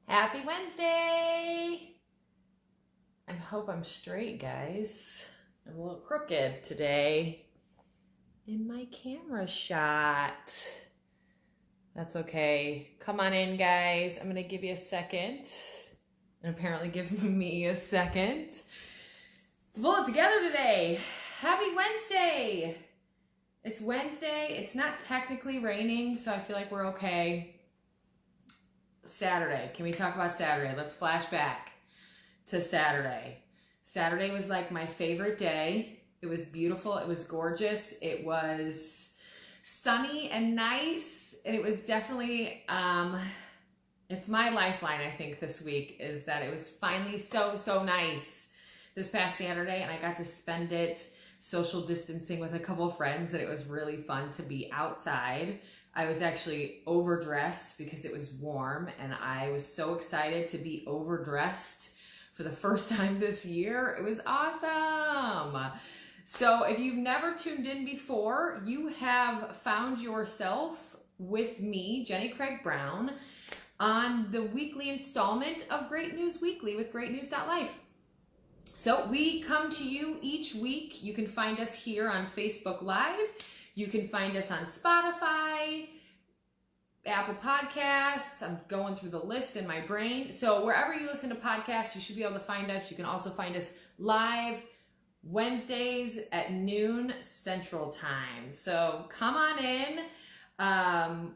Happy Wednesday! I hope I'm straight, guys. I'm a little crooked today in my camera shot. That's okay. Come on in, guys. I'm gonna give you a second. And apparently give me a second to pull it together today. Happy Wednesday! It's Wednesday. It's not technically raining, so I feel like we're okay. Saturday. Can we talk about Saturday? Let's flash back to Saturday. Saturday was like my favorite day. It was beautiful. It was gorgeous. It was sunny and nice. And it was definitely, it's my lifeline, I think, this week, is that it was finally so nice this past Saturday. And I got to spend it social distancing with a couple of friends, and it was really fun to be outside. I was actually overdressed because it was warm, and I was so excited to be overdressed for the first time this year. It was awesome. So if you've never tuned in before, you have found yourself with me, Jenny Craig Brown, on the weekly installment of Great News Weekly with greatnews.life. So we come to you each week. You can find us here on Facebook Live. You can find us on Spotify, Apple Podcasts. I'm going through the list in my brain. So wherever you listen to podcasts, you should be able to find us. You can also find us live Wednesdays at noon Central Time. So come on in.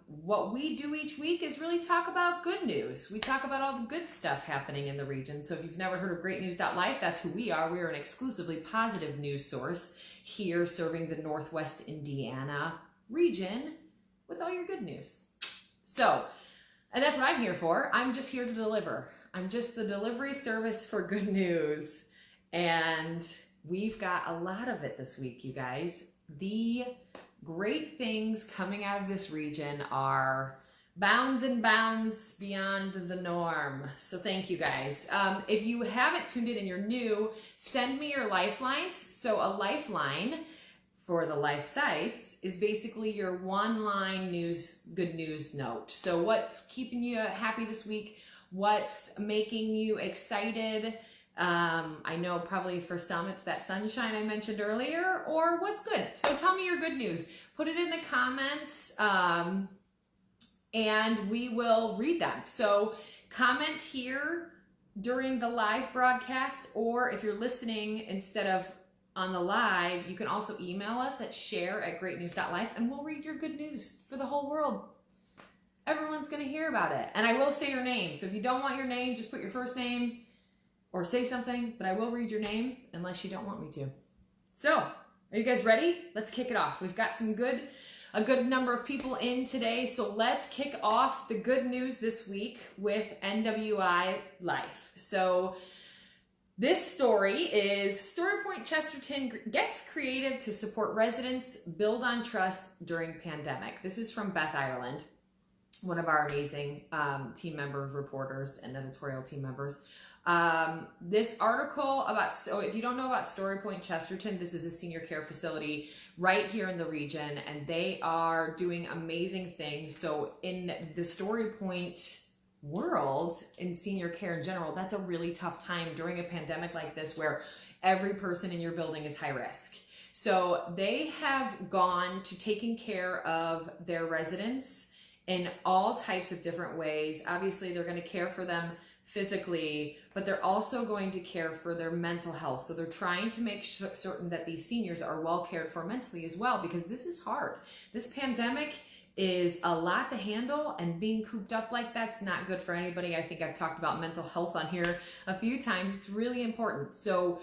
What we do each week is really talk about good news. We talk about all the good stuff happening in the region. So if you've never heard of greatnews.life, that's who we are. We are an exclusively positive news source here serving the Northwest Indiana region with all your good news. So, and that's what I'm here for. I'm just here to deliver. I'm just the delivery service for good news. And we've got a lot of it this week, you guys. The great things coming out of this region are bounds and bounds beyond the norm. So thank you, guys. If you haven't tuned in and you're new, send me your lifelines. So a lifeline for the life sites is basically your one-line good news note. So what's keeping you happy this week? What's making you excited? I know probably for some it's that sunshine I mentioned earlier, or what's good. So tell me your good news. Put it in the comments, and we will read them. So comment here during the live broadcast, or if you're listening instead of on the live, you can also email us at share@greatnews.life, and we'll read your good news for the whole world. Everyone's going to hear about it. And I will say your name. So if you don't want your name, just put your first name or say something, but I will read your name unless you don't want me to. So, are you guys ready? Let's kick it off. We've got a good number of people in today, so let's kick off the good news this week with NWI.Life. So, this story is Story Point Chesterton gets creative to support residents, build on trust during pandemic. This is from Beth Ireland, one of our amazing team member reporters and editorial team members. This article so if you don't know about Story Point Chesterton, this is a senior care facility right here in the region, and they are doing amazing things. So in the Story Point world, in senior care in general, that's a really tough time during a pandemic like this where every person in your building is high risk. So they have gone to taking care of their residents in all types of different ways. Obviously, they're going to care for them physically, but they're also going to care for their mental health. So they're trying to make certain that these seniors are well cared for mentally as well, because this is hard. This pandemic is a lot to handle, and being cooped up like that's not good for anybody. I think I've talked about mental health on here a few times. It's really important. So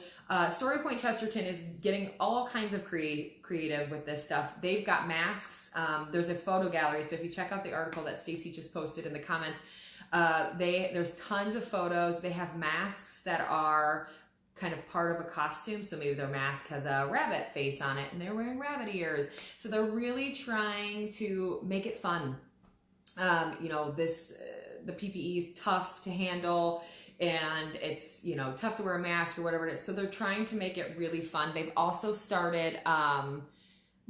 Story Point Chesterton is getting all kinds of creative with this stuff. They've got masks. There's a photo gallery. So if you check out the article that Stacy just posted in the comments, there's tons of photos. They have masks that are kind of part of a costume. So maybe their mask has a rabbit face on it and they're wearing rabbit ears. So they're really trying to make it fun. The PPE is tough to handle, and it's, tough to wear a mask or whatever it is. So they're trying to make it really fun. They've also started,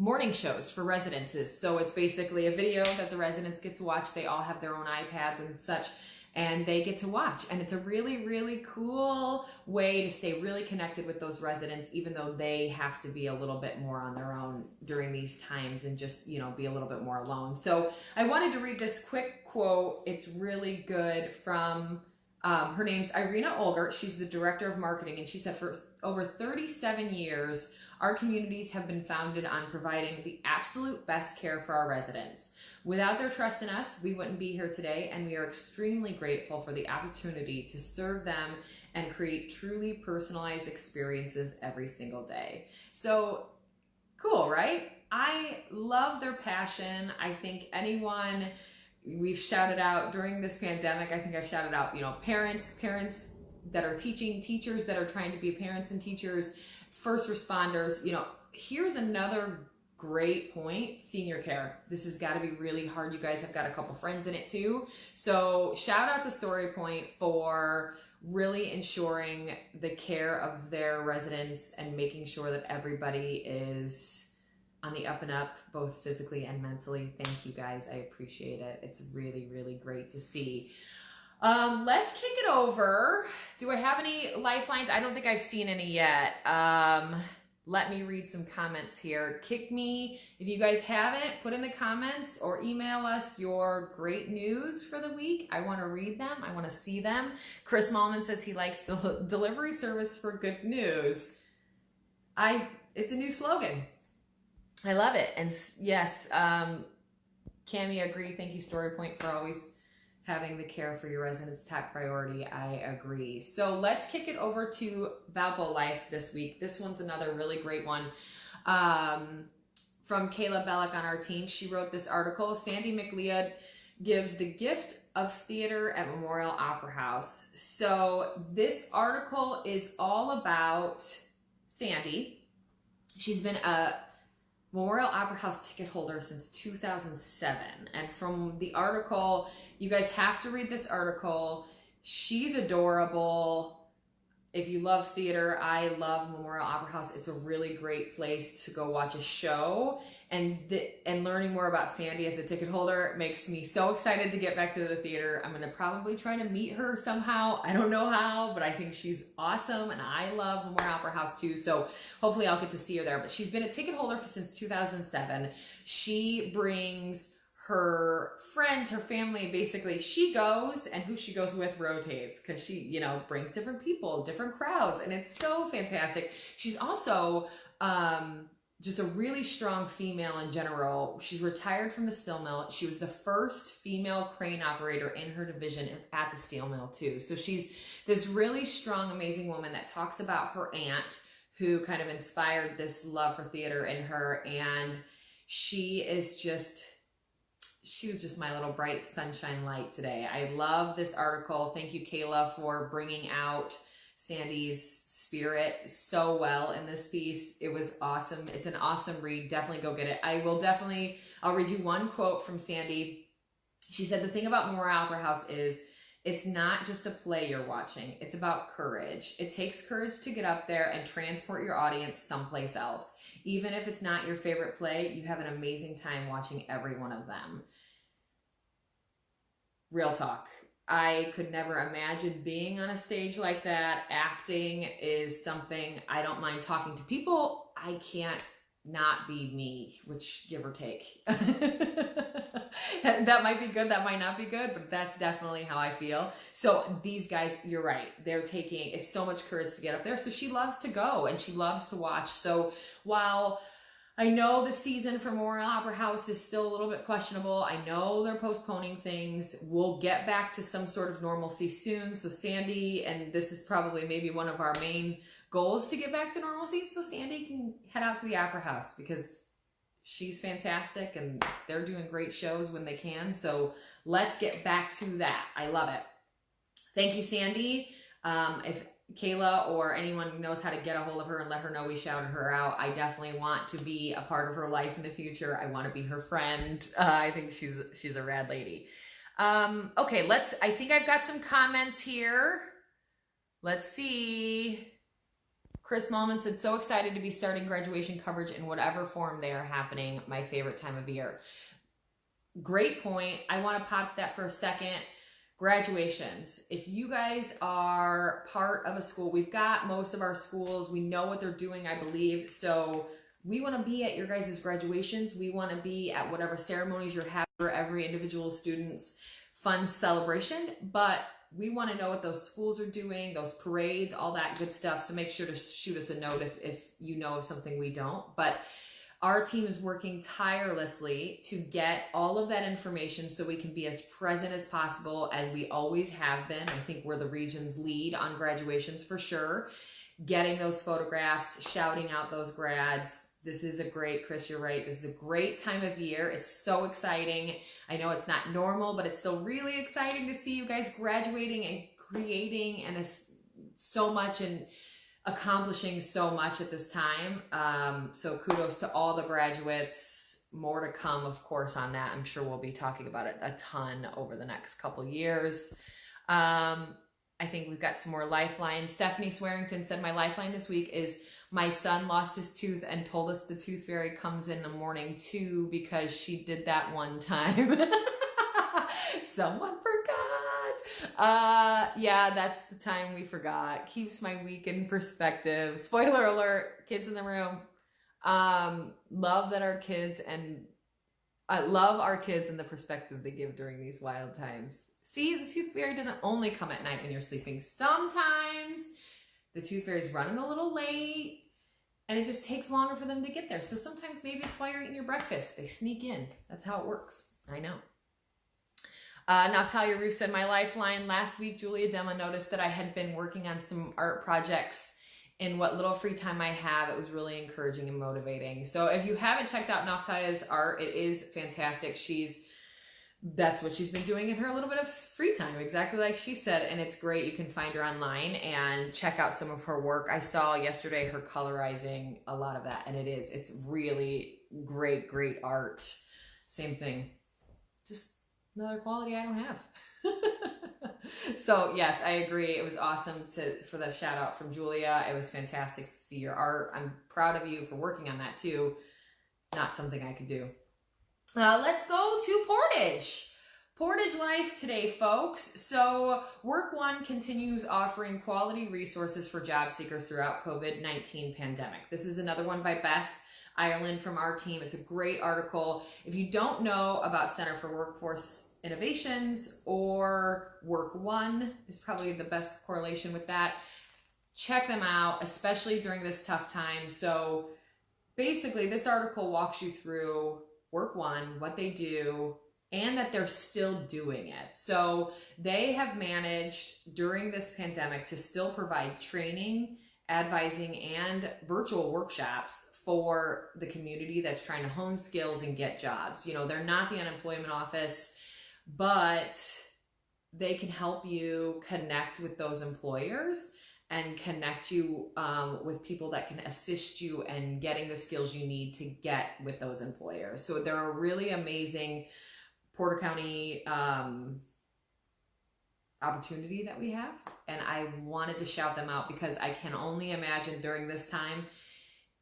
morning shows for residences. So it's basically a video that the residents get to watch. They all have their own iPads and such. and they get to watch. And it's a really, really cool way to stay really connected with those residents, even though they have to be a little bit more on their own during these times and just, you know, be a little bit more alone. So I wanted to read this quick quote. It's really good from, her name's Irina Olgert. She's the director of marketing. And she said, for over 37 years, our communities have been founded on providing the absolute best care for our residents. Without their trust in us, we wouldn't be here today, and we are extremely grateful for the opportunity to serve them and create truly personalized experiences every single day. So cool, right? I love their passion. I think anyone we've shouted out during this pandemic, I think I've shouted out, you know, parents that are teaching, teachers that are trying to be parents and teachers, first responders. You know, here's another great point: senior care. This has got to be really hard. You guys have got a couple friends in it too. So shout out to Story Point for really ensuring the care of their residents and making sure that everybody is on the up and up, both physically and mentally. Thank you guys. I appreciate it. It's really, really great to see. Let's kick it over. Do I have any lifelines? I don't think I've seen any yet. Let me read some comments here. Kick me. If you guys haven't, put in the comments or email us your great news for the week. I want to read them. I want to see them. Chris Malman says he likes delivery service for good news. It's a new slogan. I love it. And yes, Cammie, agree. Thank you, StoryPoint, for always having the care for your residents top priority. I agree. So let's kick it over to Valpo.Life this week. This one's another really great one from Kayla Bellick on our team. She wrote this article. Sandy McLeod gives the gift of theater at Memorial Opera House. So this article is all about Sandy. She's been a Memorial Opera House ticket holder since 2007. And from the article, you guys have to read this article. She's adorable. If you love theater, I love Memorial Opera House. It's a really great place to go watch a show. And learning more about Sandy as a ticket holder makes me so excited to get back to the theater. I'm going to probably try to meet her somehow. I don't know how, but I think she's awesome. And I love Memorial Opera House too. So hopefully I'll get to see her there. But she's been a ticket holder since 2007. She brings her friends, her family, basically. She goes, and who she goes with rotates, because she, you know, brings different people, different crowds. And it's so fantastic. She's also just a really strong female in general. She's retired from the steel mill. She was the first female crane operator in her division at the steel mill too. So she's this really strong, amazing woman that talks about her aunt who kind of inspired this love for theater in her. And she was just my little bright sunshine light today. I love this article. Thank you, Kayla, for bringing out Sandy's spirit so well in this piece. It was awesome. It's an awesome read. Definitely go get it. I'll read you one quote from Sandy. She said, the thing about Memorial Opera House is it's not just a play you're watching. It's about courage. It takes courage to get up there and transport your audience someplace else. Even if it's not your favorite play, you have an amazing time watching every one of them. Real talk. I could never imagine being on a stage like that. Acting is something I don't mind talking to people. I can't not be me, which give or take. That might be good, that might not be good, but that's definitely how I feel. So these guys, you're right. It's so much courage to get up there. So she loves to go and she loves to watch. So while I know the season for Memorial Opera House is still a little bit questionable, I know they're postponing things. We'll get back to some sort of normalcy soon. So Sandy, and this is probably maybe one of our main goals to get back to normalcy, so Sandy can head out to the Opera House because she's fantastic and they're doing great shows when they can. So let's get back to that. I love it. Thank you, Sandy. If Kayla or anyone knows how to get a hold of her and let her know we shouted her out, I definitely want to be a part of her life in the future. I want to be her friend. I think she's a rad lady. Okay, I think I've got some comments here. Let's see. Chris Malman said, so excited to be starting graduation coverage in whatever form they are happening. My favorite time of year. Great point. I want to pop to that for a second. Graduations. If you guys are part of a school, we've got most of our schools, we know what they're doing, I believe. So we want to be at your guys' graduations. We want to be at whatever ceremonies you're having for every individual student's fun celebration. But we want to know what those schools are doing, those parades, all that good stuff. So make sure to shoot us a note if you know of something we don't. But our team is working tirelessly to get all of that information so we can be as present as possible, as we always have been. I think we're the region's lead on graduations for sure. Getting those photographs, shouting out those grads. This is a great, Chris, you're right. This is a great time of year. It's so exciting. I know it's not normal, but it's still really exciting to see you guys graduating and creating and so much and accomplishing so much at this time. So kudos to all the graduates. More to come, of course, on that. I'm sure we'll be talking about it a ton over the next couple years. I think we've got some more lifelines. Stephanie Swearington said, my lifeline this week is my son lost his tooth and told us the tooth fairy comes in the morning too, because she did that one time. Someone forgot. Yeah, that's the time we forgot. Keeps my week in perspective. Spoiler alert, kids in the room. Love our kids and the perspective they give during these wild times. See, the tooth fairy doesn't only come at night when you're sleeping. Sometimes the tooth fairy is running a little late and it just takes longer for them to get there. So sometimes maybe it's while you're eating your breakfast. They sneak in. That's how it works. I know. Natalia Roof said, my lifeline last week, Julia Dema noticed that I had been working on some art projects in what little free time I have. It was really encouraging and motivating. So if you haven't checked out Naftalia's art, it is fantastic. That's what she's been doing in her little bit of free time, exactly like she said. And it's great. You can find her online and check out some of her work. I saw yesterday her colorizing a lot of that, and it's really great art. Same thing. Just another quality I don't have. So yes, I agree. It was awesome for the shout out from Julia. It was fantastic to see your art. I'm proud of you for working on that too. Not something I could do. Let's go to Portage.Life today, folks. So Work One continues offering quality resources for job seekers throughout COVID-19 pandemic. This is another one by Beth Ireland from our team. It's a great article. If you don't know about Center for Workforce Innovations, or Work One is probably the best correlation with that, check them out, especially during this tough time. So basically this article walks you through Work One, what they do, and that they're still doing it. So they have managed during this pandemic to still provide training, advising, and virtual workshops for the community that's trying to hone skills and get jobs. You know, they're not the unemployment office, but they can help you connect with those employers and connect you with people that can assist you in getting the skills you need to get with those employers. So they're a really amazing Porter County opportunity that we have. And I wanted to shout them out because I can only imagine during this time,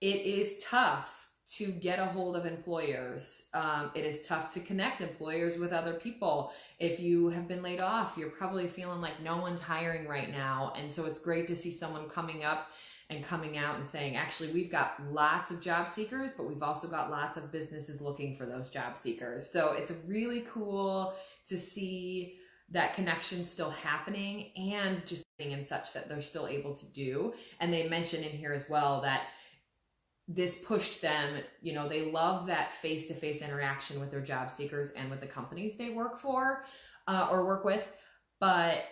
it is tough to get a hold of employers. It is tough to connect employers with other people. If you have been laid off, you're probably feeling like no one's hiring right now. And so it's great to see someone coming up and coming out and saying, actually, we've got lots of job seekers, but we've also got lots of businesses looking for those job seekers. So it's really cool to see that connection still happening and just and such that they're still able to do. And they mentioned in here as well that this pushed them, you know, they love that face-to-face interaction with their job seekers and with the companies they work for or work with, but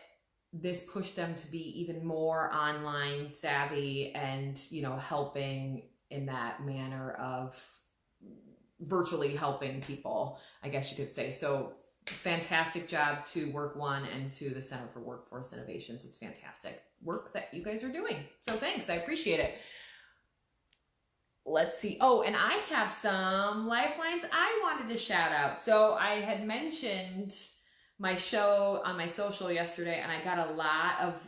this pushed them to be even more online savvy and, you know, helping in that manner of virtually helping people, I guess you could say. So fantastic job to Work One and to the Center for Workforce Innovations. It's fantastic work that you guys are doing. So thanks, I appreciate it. Let's see. Oh, and I have some lifelines I wanted to shout out. So I had mentioned my show on my social yesterday, and I got a lot of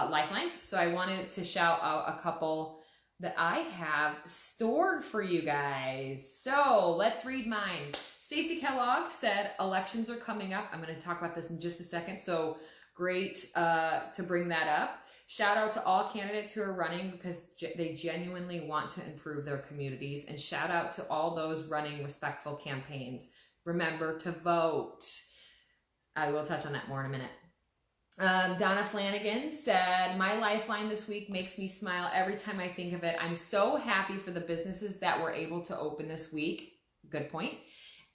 lifelines. So I wanted to shout out a couple that I have stored for you guys. So let's read mine. Stacy Kellogg said, elections are coming up. I'm going to talk about this in just a second. So great to bring that up. Shout out to all candidates who are running because they genuinely want to improve their communities. And shout out to all those running respectful campaigns. Remember to vote. I will touch on that more in a minute. Donna Flanagan said, my lifeline this week makes me smile every time I think of it. I'm so happy for the businesses that were able to open this week. Good point.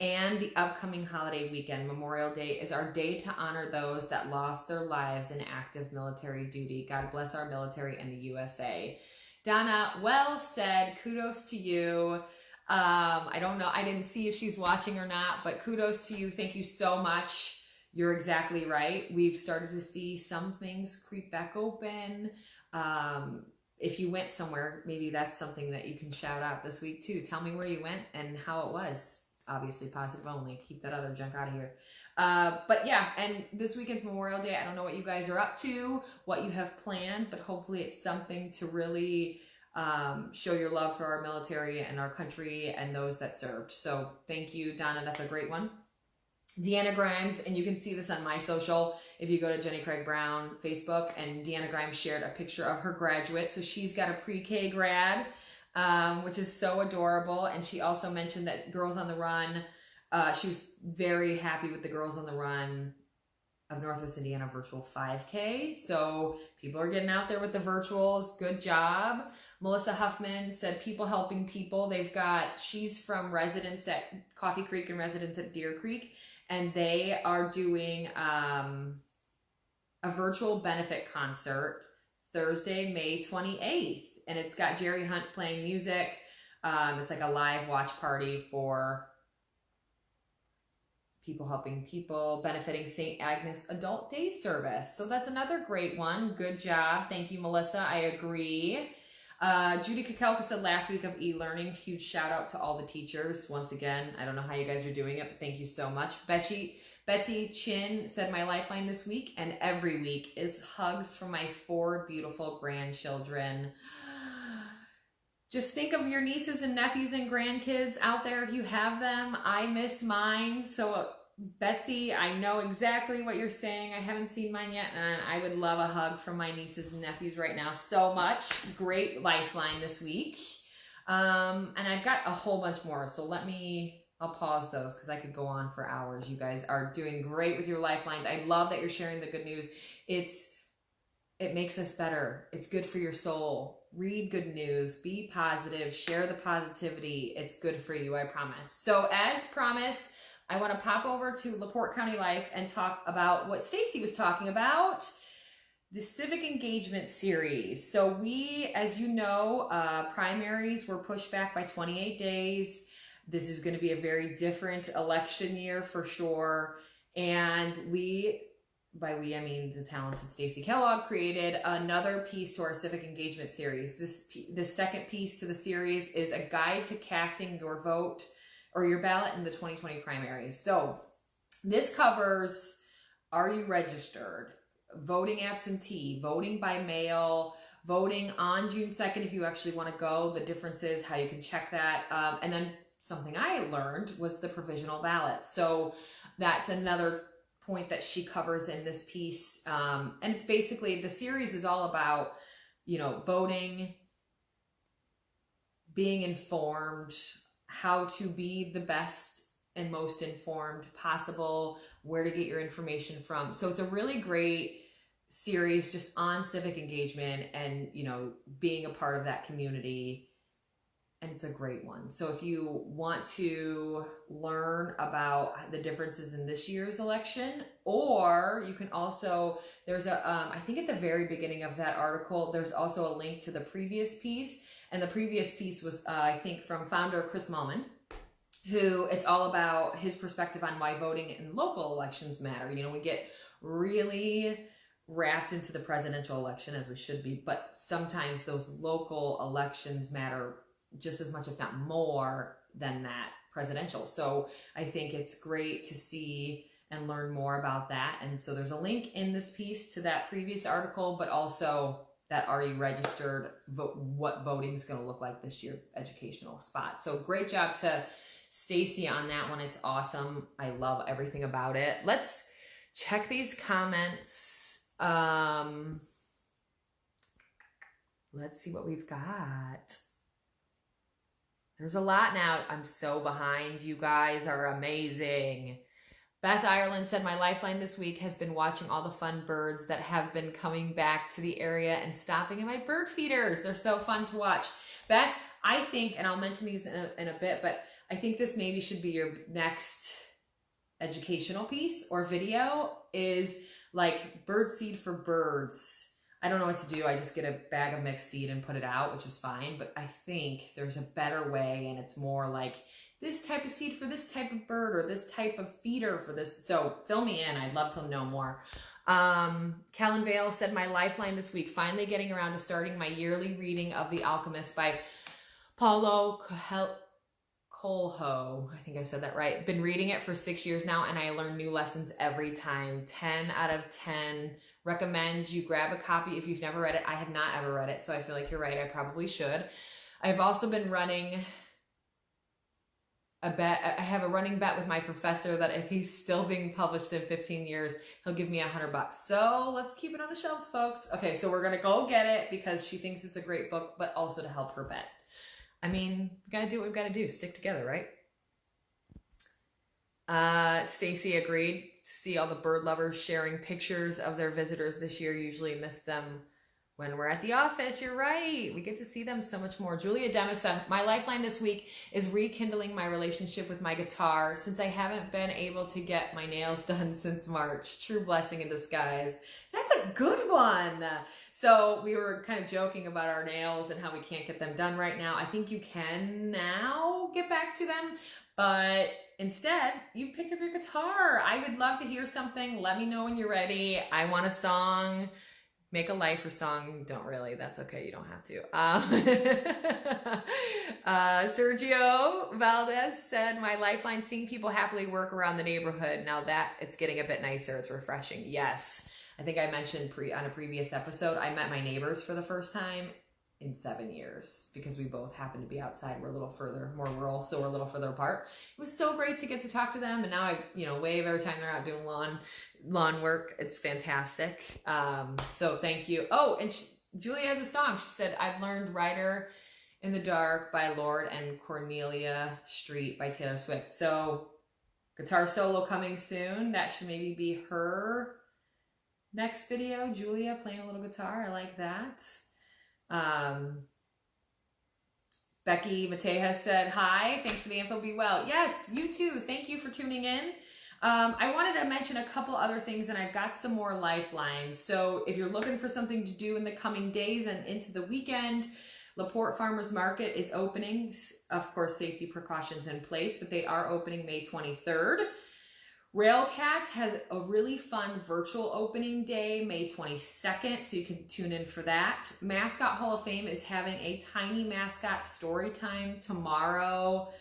And the upcoming holiday weekend, Memorial Day, is our day to honor those that lost their lives in active military duty. God bless our military and the USA. Donna, well said. Kudos to you. I don't know. I didn't see if she's watching or not, but kudos to you. Thank you so much. You're exactly right. We've started to see some things creep back open. If you went somewhere, maybe that's something that you can shout out this week too. Tell me where you went and how it was. Obviously positive only. Keep that other junk out of here. But yeah, and this weekend's Memorial Day. I don't know what you guys are up to, what you have planned, but hopefully it's something to really show your love for our military and our country and those that served. So thank you, Donna. That's a great one. Deanna Grimes, and you can see this on my social if you go to Jenny Craig Brown Facebook, and Deanna Grimes shared a picture of her graduate. So she's got a pre-K grad, which is so adorable. And she also mentioned that Girls on the Run, she was very happy with the Girls on the Run of Northwest Indiana virtual 5K. So people are getting out there with the virtuals. Good job. Melissa Huffman said, people helping people. She's from residents at Coffee Creek and residents at Deer Creek. And they are doing a virtual benefit concert Thursday, May 28th. And it's got Jerry Hunt playing music. It's like a live watch party for people helping people, benefiting St. Agnes Adult Day Service. So that's another great one. Good job. Thank you, Melissa. I agree. Judy Kakelka said last week of e-learning, huge shout out to all the teachers. Once again, I don't know how you guys are doing it, but thank you so much. Betsy Chin said my lifeline this week and every week is hugs from my 4 beautiful grandchildren. Just think of your nieces and nephews and grandkids out there if you have them. I miss mine. So Betsy, I know exactly what you're saying. I haven't seen mine yet, and I would love a hug from my nieces and nephews right now so much. Great lifeline this week. And I've got a whole bunch more, so I'll pause those because I could go on for hours. You guys are doing great with your lifelines. I love that you're sharing the good news. It makes us better. It's good for your soul. Read good news, be positive, share the positivity. It's good for you, I promise. So as promised, I want to pop over to LaPorte.Life and talk about what Stacy was talking about, the civic engagement series. So we, as you know, primaries were pushed back by 28 days. This is going to be a very different election year for sure. And by we, I mean the talented Stacy Kellogg, created another piece to our civic engagement series. The second piece to the series is a guide to casting your vote or your ballot in the 2020 primaries. So this covers, are you registered? Voting absentee, voting by mail, voting on June 2nd if you actually want to go, the differences, how you can check that. And then something I learned was the provisional ballot. So that's another point that she covers in this piece. And it's basically, the series is all about, voting, being informed, how to be the best and most informed possible, where to get your information from. So it's a really great series just on civic engagement and, being a part of that community. And it's a great one. So if you want to learn about the differences in this year's election, or you can also, there's I think at the very beginning of that article, there's also a link to the previous piece. And the previous piece was, I think, from founder Chris Mullman, who it's all about his perspective on why voting in local elections matter. We get really wrapped into the presidential election, as we should be, but sometimes those local elections matter just as much, if not more, than that presidential. So I think it's great to see and learn more about that. And so there's a link in this piece to that previous article, but also that are you registered, what voting is going to look like this year, educational spot. So great job to Stacy on that one. It's awesome. I love everything about it. Let's check these comments. Let's see what we've got. There's a lot now. I'm so behind. You guys are amazing. Beth Ireland said, my lifeline this week has been watching all the fun birds that have been coming back to the area and stopping at my bird feeders. They're so fun to watch. Beth, I think, and I'll mention these in a bit, but I think this maybe should be your next educational piece or video, is like bird seed for birds. I don't know what to do. I just get a bag of mixed seed and put it out, which is fine. But I think there's a better way, and it's more like this type of seed for this type of bird or this type of feeder for this. So fill me in. I'd love to know more. Kellen Vale said, my lifeline this week, finally getting around to starting my yearly reading of The Alchemist by Paulo Coelho. I think I said that right. Been reading it for 6 years now, and I learn new lessons every time. 10 out of 10. Recommend you grab a copy if you've never read it. I have not ever read it, so I feel like you're right. I probably should. I've also been running a bet. I have a running bet with my professor that if he's still being published in 15 years, he'll give me $100. So let's keep it on the shelves, folks. Okay, so we're going to go get it because she thinks it's a great book, but also to help her bet. I mean, we got to do what we've got to do. Stick together, right? Stacy agreed to see all the bird lovers sharing pictures of their visitors this year. Usually miss them when we're at the office. You're right. We get to see them so much more. Julia Demis said, my lifeline this week is rekindling my relationship with my guitar since I haven't been able to get my nails done since March. True blessing in disguise. That's a good one. So we were kind of joking about our nails and how we can't get them done right now. I think you can now get back to them, but instead, you picked up your guitar. I would love to hear something. Let me know when you're ready. I want a song. Make a life or song. Don't really. That's okay. You don't have to. Sergio Valdez said, my lifeline, seeing people happily work around the neighborhood. Now that it's getting a bit nicer, it's refreshing. Yes. I think I mentioned on a previous episode, I met my neighbors for the first time in 7 years because we both happen to be outside. We're a little further, more rural, so we're a little further apart. It was so great to get to talk to them, and now I, wave every time they're out doing lawn work. It's fantastic. So thank you. Oh, and Julia has a song. She said, I've learned Rider in the Dark by Lord and Cornelia Street by Taylor Swift. So guitar solo coming soon. That should maybe be her next video. Julia playing a little guitar. I like that. Becky Mateja said, hi, thanks for the info, be well. Yes, you too. Thank you for tuning in. I wanted to mention a couple other things, and I've got some more lifelines. So if you're looking for something to do in the coming days and into the weekend, LaPorte Farmers Market is opening. Of course, safety precautions in place, but they are opening May 23rd. Railcats has a really fun virtual opening day, May 22nd, so you can tune in for that. Mascot Hall of Fame is having a tiny mascot story time tomorrow,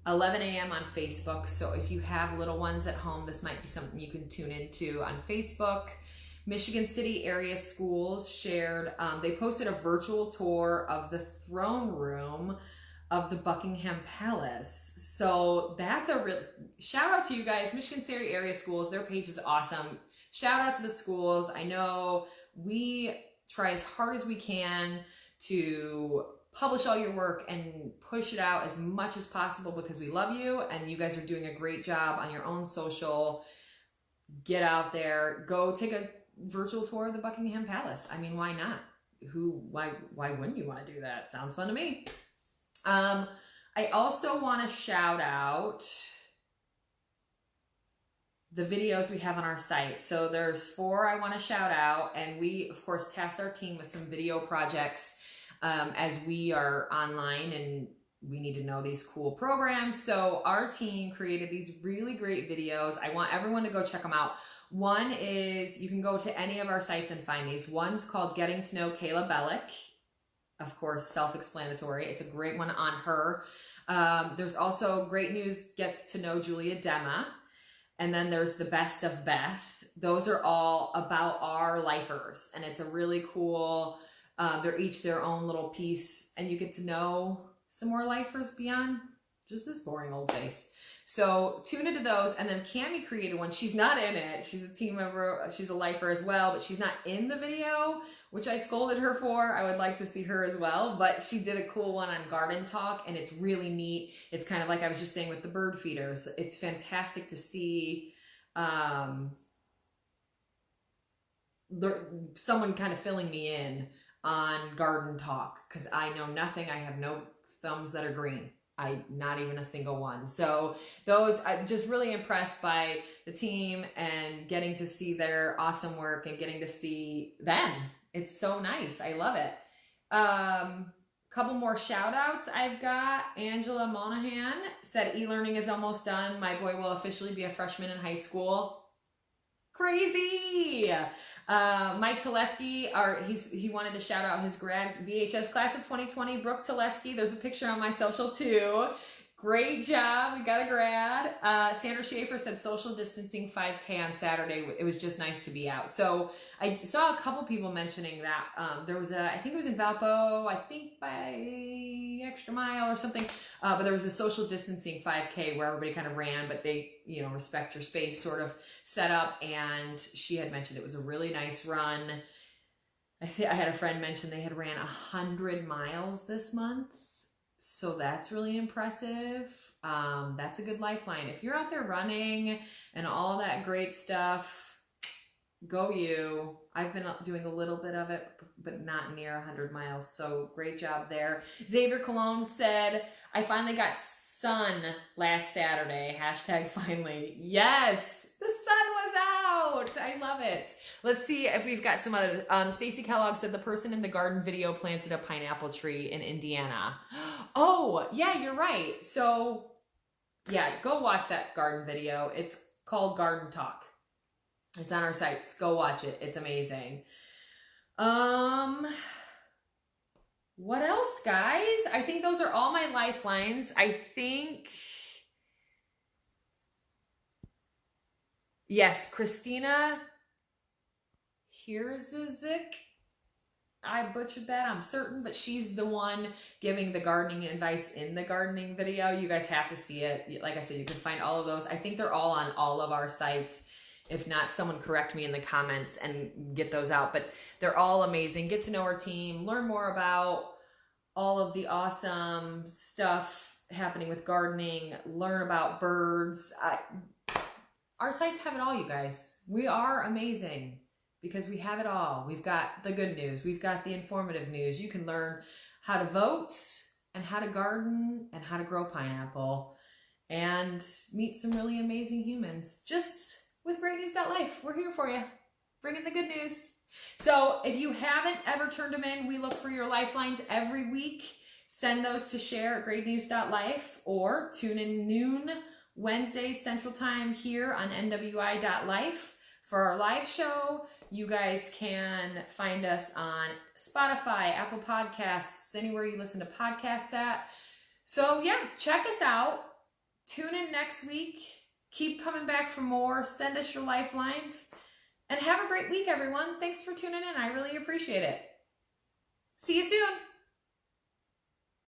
11 a.m. on Facebook. So if you have little ones at home, this might be something you can tune into on Facebook. Michigan City area schools shared, they posted a virtual tour of the throne room of the Buckingham Palace. So that's a real shout out to you guys. Michigan City area schools, their page is awesome. Shout out to the schools. I know we try as hard as we can to publish all your work and push it out as much as possible because we love you, and you guys are doing a great job on your own social. Get out there, go take a virtual tour of the Buckingham Palace. I mean, why not? Why wouldn't you want to do that? Sounds fun to me. I also want to shout out the videos we have on our site. So there's 4 I want to shout out, and we of course tasked our team with some video projects as we are online and we need to know these cool programs. So our team created these really great videos. I want everyone to go check them out. One is, you can go to any of our sites and find these. One's called Getting to Know Kayla Bellick. Of course, self-explanatory. It's a great one on her. There's also Great News Gets to Know Julia Dema. And then there's The Best of Beth. Those are all about our lifers. And it's a really cool, they're each their own little piece. And you get to know some more lifers beyond just this boring old face. So tune into those. And then Cammie created one. She's not in it. She's a team member. She's a lifer as well, but she's not in the video, which I scolded her for. I would like to see her as well, but she did a cool one on garden talk, and it's really neat. It's kind of like I was just saying with the bird feeders. It's fantastic to see someone kind of filling me in on garden talk, because I know nothing. I have no thumbs that are green. Not even a single one. So those, I'm just really impressed by the team and getting to see their awesome work and getting to see them. It's so nice. I love it. Couple more shout outs I've got. Angela Monahan said e-learning is almost done. My boy will officially be a freshman in high school. Crazy. Mike Teleski, he wanted to shout out his grad VHS class of 2020, Brooke Teleski. There's a picture on my social too. Great job. We got a grad. Sandra Schaefer said social distancing 5K on Saturday. It was just nice to be out. So I saw a couple people mentioning that. There was I think it was in Valpo, I think by Extra Mile or something. But there was a social distancing 5K where everybody kind of ran, but they, respect your space sort of set up. And she had mentioned it was a really nice run. I had a friend mention they had ran 100 miles this month. So that's really impressive. That's a good lifeline. If you're out there running and all that great stuff, go you. I've been doing a little bit of it, but not near 100 miles. So great job there. Xavier Cologne said, I finally got sun last Saturday. #finally. Yes, the sun was out. I love it. Let's see if we've got some other. Stacy Kellogg said the person in the garden video planted a pineapple tree in Indiana. Oh, yeah, you're right. So, yeah, go watch that garden video. It's called Garden Talk. It's on our sites. Go watch it. It's amazing. What else, guys? I think those are all my lifelines. I think... Yes, Christina Hirzizik. I butchered that, I'm certain, but she's the one giving the gardening advice in the gardening video. You guys have to see it. Like I said, you can find all of those. I think they're all on all of our sites. If not, someone correct me in the comments and get those out. But they're all amazing. Get to know our team. Learn more about all of the awesome stuff happening with gardening. Learn about birds. Our sites have it all, you guys. We are amazing because we have it all. We've got the good news. We've got the informative news. You can learn how to vote and how to garden and how to grow pineapple and meet some really amazing humans just with greatnews.life. We're here for you, bringing the good news. So if you haven't ever turned them in, we look for your lifelines every week. Send those to share at greatnews.life or tune in noon Wednesdays Central Time here on NWI.Life for our live show. You guys can find us on Spotify, Apple Podcasts, anywhere you listen to podcasts at. So yeah, check us out. Tune in next week. Keep coming back for more. Send us your lifelines. And have a great week, everyone. Thanks for tuning in. I really appreciate it. See you soon.